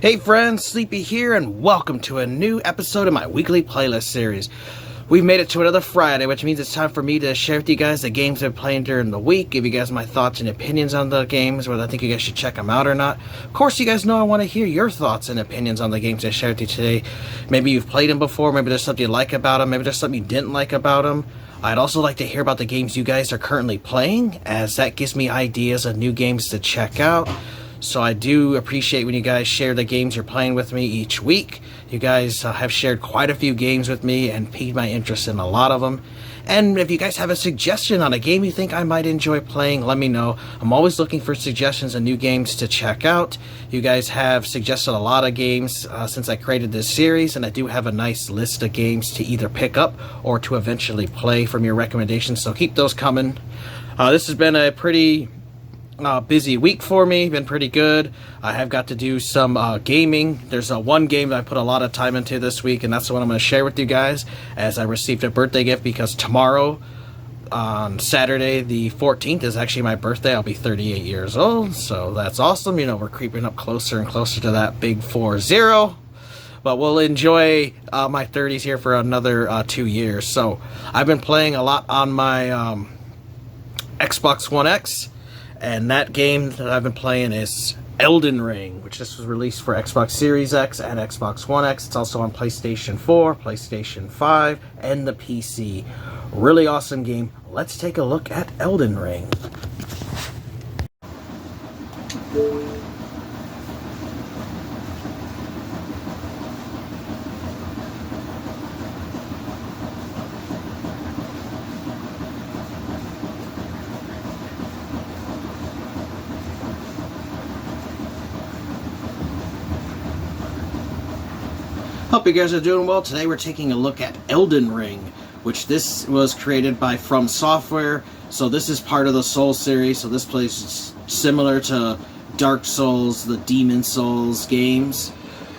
Hey friends, Sleepy here, and welcome to a new episode of my weekly playlist series. We've made it to another Friday, which means it's time for me to share with you guys the games I've been playing during the week, give you guys my thoughts and opinions on the games, whether I think you guys should check them out or not. Of course, you guys know I want to hear your thoughts and opinions on the games I shared with you today. Maybe you've played them before, maybe there's something you like about them, maybe there's something you didn't like about them. I'd also like to hear about the games you guys are currently playing, as that gives me ideas of new games to check out. So I do appreciate when you guys share the games you're playing with me each week. You guys have shared quite a few games with me and piqued my interest in a lot of them. And if you guys have a suggestion on a game you think I might enjoy playing, let me know. I'm always looking for suggestions and new games to check out. You guys have suggested a lot of games since I created this series, and I do have a nice list of games to either pick up or to eventually play from your recommendations, so keep those coming. This has been a pretty busy week for me, been pretty good. I have got to do some gaming. There's one game that I put a lot of time into this week, and that's the one I'm going to share with you guys, as I received a birthday gift because tomorrow, on Saturday the 14th, is actually my birthday. I'll be 38 years old, so that's awesome. You know, we're creeping up closer and closer to that big 40. But we'll enjoy my 30s here for another 2 years. So I've been playing a lot on my Xbox One X. And that game that I've been playing is Elden Ring, which just was released for Xbox Series X and Xbox One X. It's also on PlayStation 4, PlayStation 5, and the PC. Really awesome game. Let's take a look at Elden Ring. Hope you guys are doing well. Today we're taking a look at Elden Ring, which this was created by From Software. So this is part of the Souls series. So this plays similar to Dark Souls, the Demon Souls games.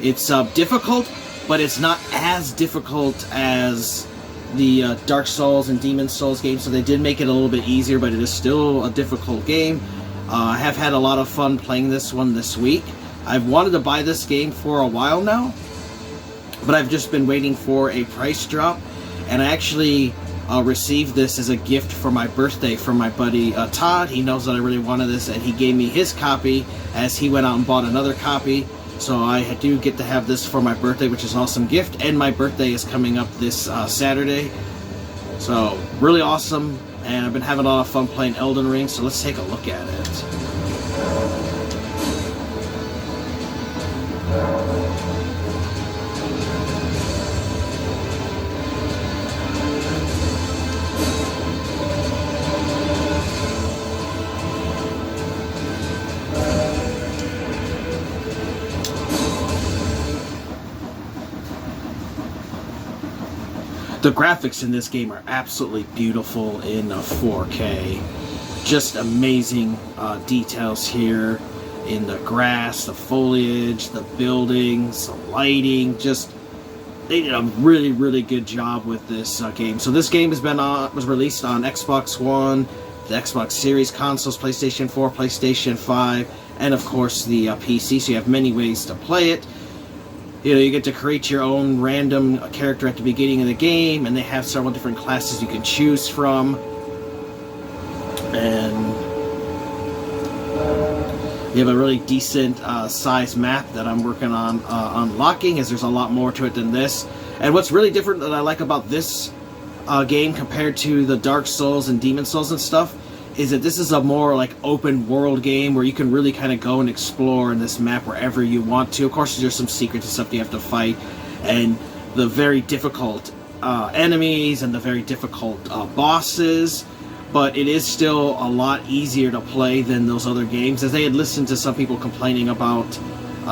It's difficult, but it's not as difficult as the Dark Souls and Demon Souls games. So they did make it a little bit easier, but it is still a difficult game. I have had a lot of fun playing this one this week. I've wanted to buy this game for a while now, but I've just been waiting for a price drop, and I actually received this as a gift for my birthday from my buddy Todd. He knows that I really wanted this, and he gave me his copy as he went out and bought another copy. So I do get to have this for my birthday, which is an awesome gift, and my birthday is coming up this Saturday. So really awesome, and I've been having a lot of fun playing Elden Ring, so let's take a look at it. The graphics in this game are absolutely beautiful in 4K. Just amazing details here in the grass, the foliage, the buildings, the lighting. Just, they did a really, really good job with this game. So this game was released on Xbox One, the Xbox Series consoles, PlayStation 4, PlayStation 5, and of course the PC. So you have many ways to play it. You know, you get to create your own random character at the beginning of the game, and they have several different classes you can choose from. And you have a really decent size map that I'm working on unlocking, as there's a lot more to it than this. And what's really different that I like about this game compared to the Dark Souls and Demon Souls and stuff is that this is a more like open world game where you can really kind of go and explore in this map wherever you want to. Of course, there's some secrets and stuff you have to fight, and the very difficult enemies and the very difficult bosses, but it is still a lot easier to play than those other games, as they had listened to some people complaining about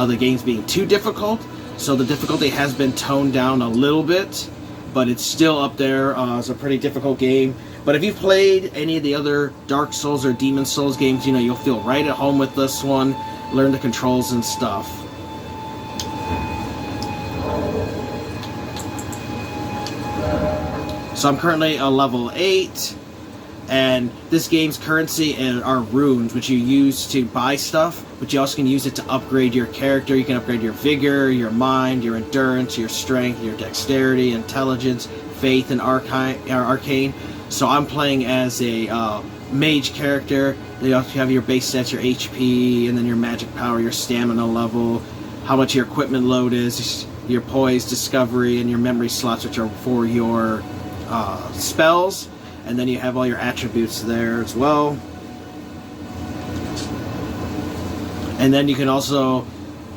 the games being too difficult. So the difficulty has been toned down a little bit, but it's still up there as a pretty difficult game. But if you've played any of the other Dark Souls or Demon Souls games, you know, you'll feel right at home with this one, learn the controls and stuff. So I'm currently a level 8. And this game's currency are runes, which you use to buy stuff, but you also can use it to upgrade your character. You can upgrade your vigor, your mind, your endurance, your strength, your dexterity, intelligence, faith, and arcane. So I'm playing as a mage character. You also have your base stats, your HP, and then your magic power, your stamina level, how much your equipment load is, your poise, discovery, and your memory slots, which are for your spells. And then you have all your attributes there as well. And then you can also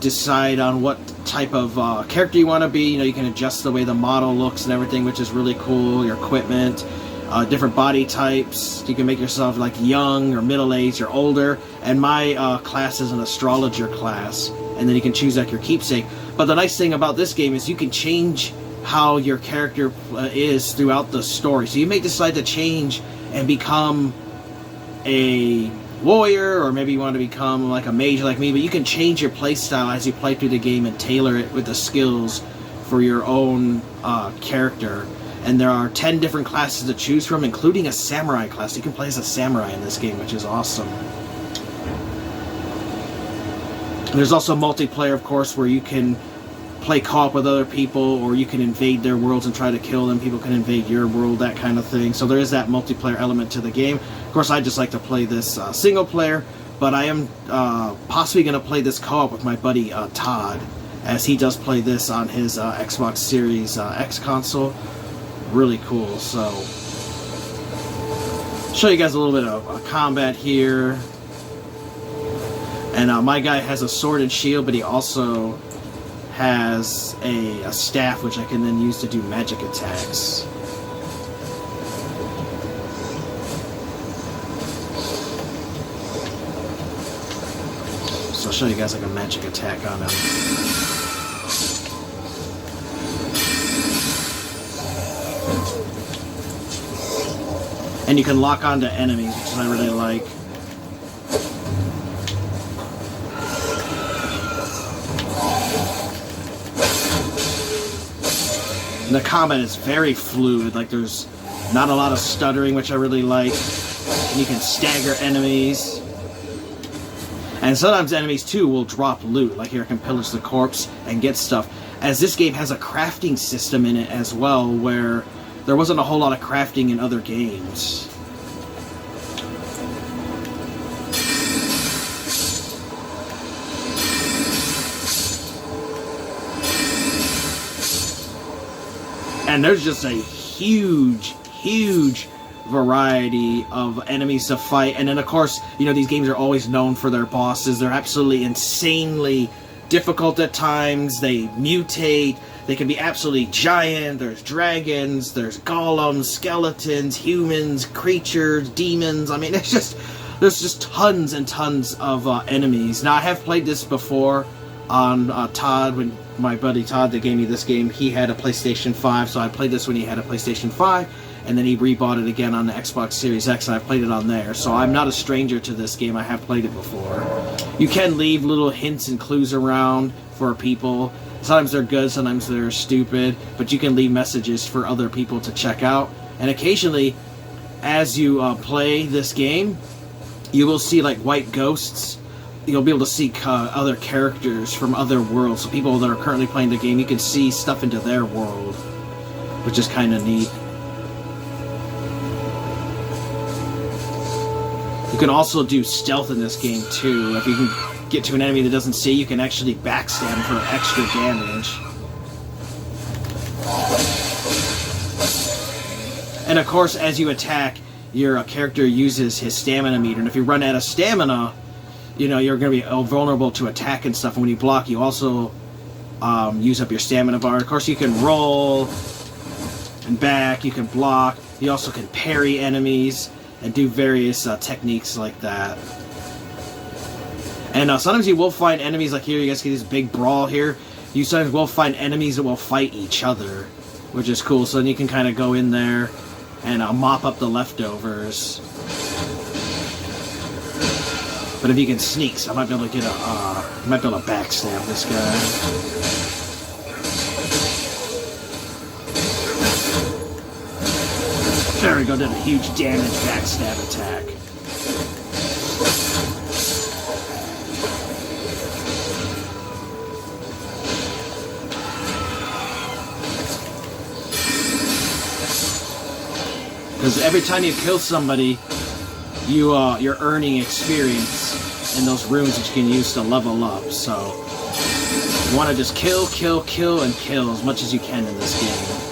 decide on what type of character you want to be. You know, you can adjust the way the model looks and everything, which is really cool. Your equipment, different body types. You can make yourself like young or middle-aged or older. And my class is an astrologer class. And then you can choose like your keepsake. But the nice thing about this game is you can change how your character is throughout the story. So you may decide to change and become a warrior, or maybe you want to become like a mage like me, but you can change your playstyle as you play through the game and tailor it with the skills for your own character. And there are 10 different classes to choose from, including a samurai class. You can play as a samurai in this game, which is awesome. There's also multiplayer, of course, where you can play co-op with other people, or you can invade their worlds and try to kill them. People can invade your world, that kind of thing. So there is that multiplayer element to the game. Of course, I just like to play this single player, but I am possibly going to play this co-op with my buddy Todd, as he does play this on his Xbox Series X console. Really cool. So, show you guys a little bit of combat here. And my guy has a sword and shield, but he also has a staff, which I can then use to do magic attacks. So I'll show you guys like a magic attack on him. And you can lock onto enemies, which I really like. And the combat is very fluid, like there's not a lot of stuttering, which I really like. And you can stagger enemies. And sometimes enemies too will drop loot, like here I can pillage the corpse and get stuff. As this game has a crafting system in it as well, where there wasn't a whole lot of crafting in other games. And there's just a huge variety of enemies to fight. And then, of course, you know, these games are always known for their bosses. They're absolutely insanely difficult at times. They mutate. They can be absolutely giant. There's dragons. There's golems, skeletons, humans, creatures, demons. I mean, there's just tons and tons of enemies. Now, I have played this before on Todd, when my buddy Todd that gave me this game, he had a PlayStation 5, so I played this when he had a PlayStation 5, and then he rebought it again on the Xbox Series X, and I played it on there. So I'm not a stranger to this game. I have played it before. You can leave little hints and clues around for people. Sometimes they're good, sometimes they're stupid, but you can leave messages for other people to check out. And occasionally, as you play this game, you will see like white ghosts. You'll be able to see other characters from other worlds. So people that are currently playing the game, you can see stuff into their world, which is kind of neat. You can also do stealth in this game too. If you can get to an enemy that doesn't see, you can actually backstab for extra damage. And of course, as you attack, your character uses his stamina meter. And if you run out of stamina, you know, you're going to be vulnerable to attack and stuff. And when you block, you also use up your stamina bar. Of course, you can roll and back. You can block. You also can parry enemies and do various techniques like that. And sometimes you will find enemies, like here, you guys see this big brawl here. You sometimes will find enemies that will fight each other, which is cool. So then you can kind of go in there and mop up the leftovers. But if you can sneak, so I might be able to get might be able to backstab this guy. There we go, did a huge damage backstab attack. Because every time you kill somebody, you're earning experience in those runes that you can use to level up. So you want to just kill, and kill as much as you can in this game.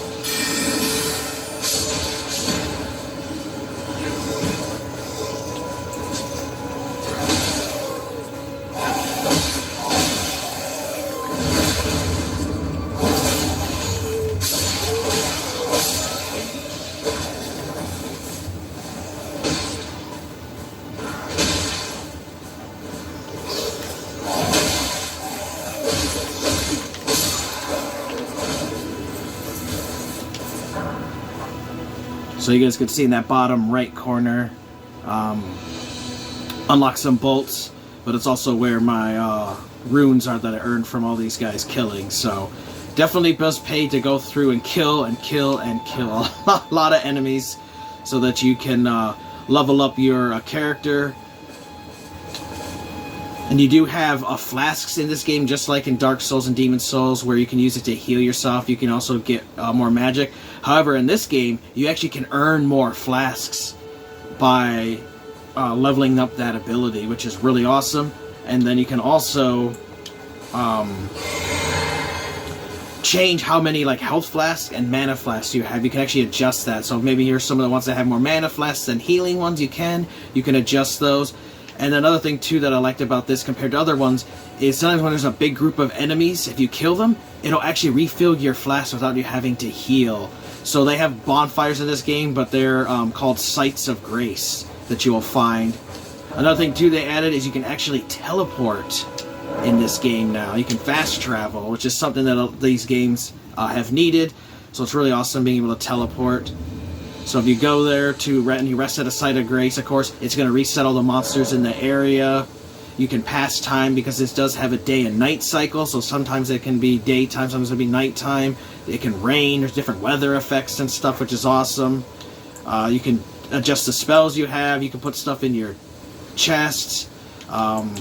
So you guys can see in that bottom right corner, unlock some bolts, but it's also where my runes are that I earned from all these guys killing. So definitely does pay to go through and kill and kill and kill a lot of enemies so that you can level up your character. And you do have flasks in this game, just like in Dark Souls and Demon Souls, where you can use it to heal yourself. You can also get more magic. However, in this game, you actually can earn more flasks by leveling up that ability, which is really awesome. And then you can also change how many like health flasks and mana flasks you have. You can actually adjust that. So maybe you're some of the ones that have more mana flasks than healing ones. You can adjust those. And another thing, too, that I liked about this compared to other ones is sometimes when there's a big group of enemies, if you kill them, it'll actually refill your flask without you having to heal. So they have bonfires in this game, but they're called Sites of Grace that you will find. Another thing, too, they added is you can actually teleport in this game now. You can fast travel, which is something that these games have needed. So it's really awesome being able to teleport. So if you go there and you rest at a Site of Grace, of course, it's going to reset all the monsters in the area. You can pass time because this does have a day and night cycle, so sometimes it can be daytime, sometimes it'll be nighttime. It can rain, there's different weather effects and stuff, which is awesome. You can adjust the spells you have, you can put stuff in your chests. And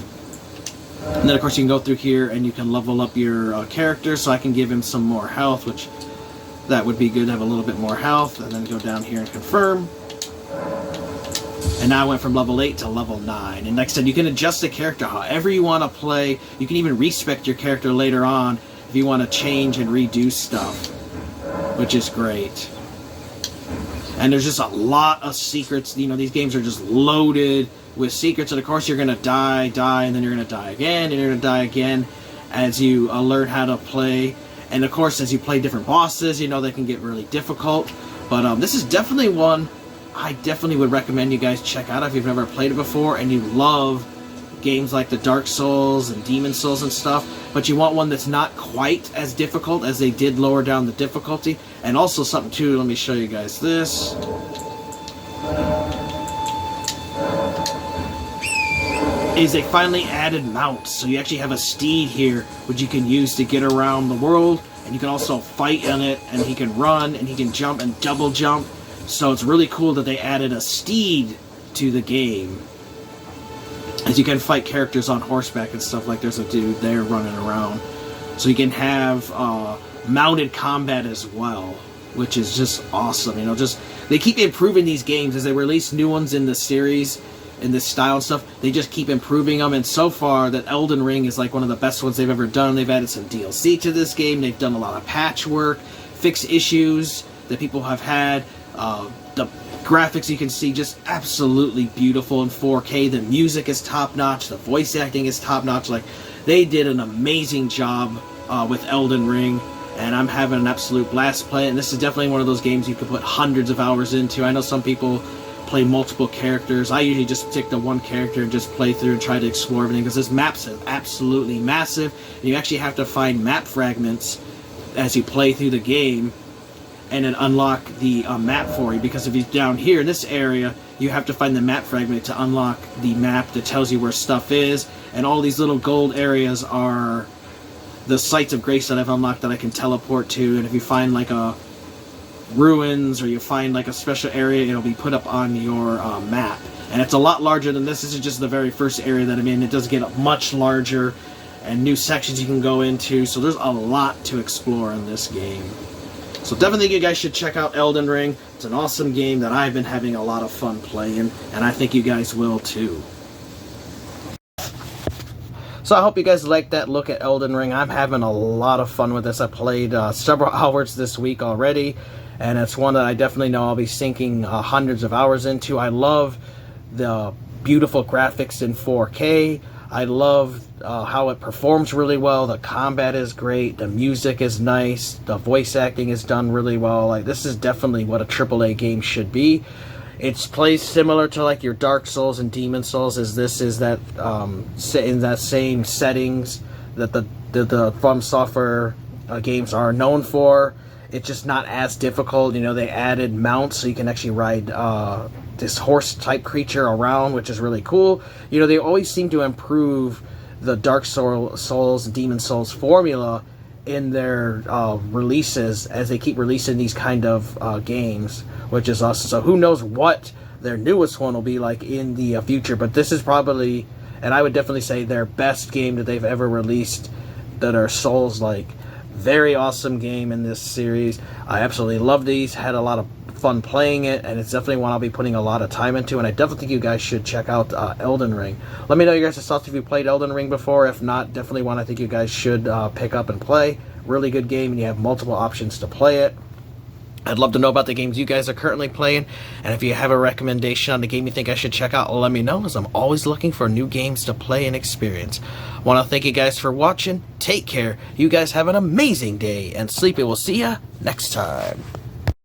then, of course, you can go through here and you can level up your character, so I can give him some more health, which that would be good to have a little bit more health. And then go down here and confirm. And now I went from level 8 to level 9. And like I said, you can adjust the character however you want to play. You can even respec your character later on if you want to change and redo stuff, which is great. And there's just a lot of secrets. You know, these games are just loaded with secrets. And of course, you're going to die, and then you're going to die again, and you're going to die again as you learn how to play. And of course, as you play different bosses, you know, they can get really difficult. But this is definitely one I definitely would recommend you guys check out if you've never played it before and you love games like the Dark Souls and Demon Souls and stuff, but you want one that's not quite as difficult, as they did lower down the difficulty. And also something too, let me show you guys this. Is they finally added mounts, so you actually have a steed here which you can use to get around the world, and you can also fight on it, and he can run and he can jump and double jump. So it's really cool that they added a steed to the game, as you can fight characters on horseback and stuff. Like there's a dude there running around, so you can have mounted combat as well, which is just awesome. You know, just they keep improving these games as they release new ones in the series, in this style and stuff. They just keep improving them, and so far that Elden Ring is like one of the best ones they've ever done. They've added some DLC to this game, they've done a lot of patchwork, fixed issues that people have had. The graphics, you can see, just absolutely beautiful in 4K. The music is top-notch, the voice acting is top-notch. Like, they did an amazing job with Elden Ring, and I'm having an absolute blast playing. And this is definitely one of those games you could put hundreds of hours into. I know some people play multiple characters. I usually just stick to one character and just play through and try to explore everything, because this map's absolutely massive, and you actually have to find map fragments as you play through the game and then unlock the map for you. Because if you're down here in this area, you have to find the map fragment to unlock the map that tells you where stuff is. And all these little gold areas are the Sites of Grace that I've unlocked that I can teleport to. And if you find like a ruins or you find like a special area, it'll be put up on your map. And it's a lot larger than this. This is just the very first area that I'm in. It does get much larger and new sections you can go into. So there's a lot to explore in this game. So definitely you guys should check out Elden Ring. It's an awesome game that I've been having a lot of fun playing, and I think you guys will too. So I hope you guys like that look at Elden Ring. I'm having a lot of fun with this. I played several hours this week already, and it's one that I definitely know I'll be sinking hundreds of hours into. I love the beautiful graphics in 4K. I love how it performs really well. The combat is great. The music is nice. The voice acting is done really well. Like, this is definitely what a AAA game should be. It plays similar to like your Dark Souls and Demon Souls, as this is that in that same settings that the From Software games are known for. It's just not as difficult. You know, they added mounts so you can actually ride this horse-type creature around, which is really cool. You know, they always seem to improve the Dark Souls and Demon Souls formula in their releases as they keep releasing these kind of games, which is awesome. So who knows what their newest one will be like in the future, but this is probably, and I would definitely say, their best game that they've ever released that are Souls-like. Very awesome game in this series. I absolutely love these. Had a lot of fun playing it, and it's definitely one I'll be putting a lot of time into, and I definitely think you guys should check out Elden Ring. Let me know your guys' thoughts if you played Elden Ring before. If not, definitely one I think you guys should pick up and play. Really good game, and you have multiple options to play it. I'd love to know about the games you guys are currently playing, and if you have a recommendation on the game you think I should check out, let me know, as I'm always looking for new games to play and experience. I want to thank you guys for watching. Take care. You guys have an amazing day, and Sleepy will see ya next time.